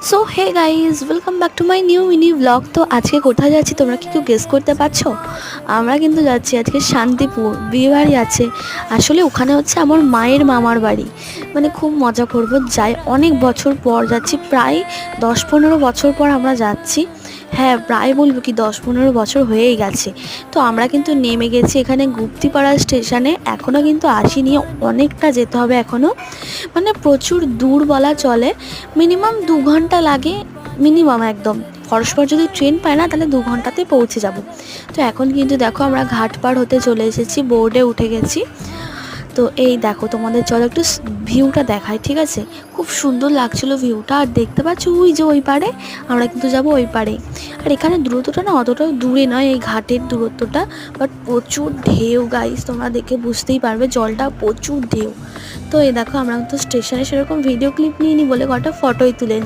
So hey guys, welcome back to my new mini vlog. তো আজকে কোথায় যাচ্ছি তোমরা কি কেউ গেস করতে পারছো? আমরা কিন্তু যাচ্ছি আজকে শান্তিপুর, বিয়ে বাড়ি আছে। আসলে ওখানে হচ্ছে আমার মায়ের মামার বাড়ি, মানে খুব মজা করবো। যাই, অনেক বছর পর যাচ্ছি, প্রায় 10-15 বছর পর আমরা যাচ্ছি। হ্যাঁ, প্রায় বলবো কি 10-15 বছর হয়েই গেছে। তো আমরা কিন্তু নেমে গেছি এখানে গুপ্তিপাড়া স্টেশনে, এখনও কিন্তু আসিনি, অনেকটা যেতে হবে এখনও, মানে প্রচুর দূর বলা চলে। মিনিমাম 2 ঘন্টা লাগে, মিনিমাম একদম। পরস্পর যদি ট্রেন পায় না তাহলে 2 ঘন্টাতে পৌঁছে যাব। তো এখন কিন্তু দেখো আমরা ঘাট পার হতে চলে এসেছি, বোর্ডে উঠে গেছি। তো এই দেখো, তোমাদের চলো একটু ভিউটা দেখাই, ঠিক আছে? খুব সুন্দর লাগছিলো ভিউটা। আর দেখতে পাচ্ছ ওই যে ওই পারে, আমরা কিন্তু যাব ওই পারে। আর এখানে দূরত্বটা না অতটাও দূরে নয়, এই ঘাটের দূরত্বটা, বাট প্রচুর ঢেউ গাইস, তোমরা দেখে বুঝতেই পারবে, জলটা প্রচুর ঢেউ। তো এই দেখো, আমরা তো স্টেশনে সেরকম ভিডিও ক্লিপ নিইনি বলে কটা ফটোই তুলে নিই।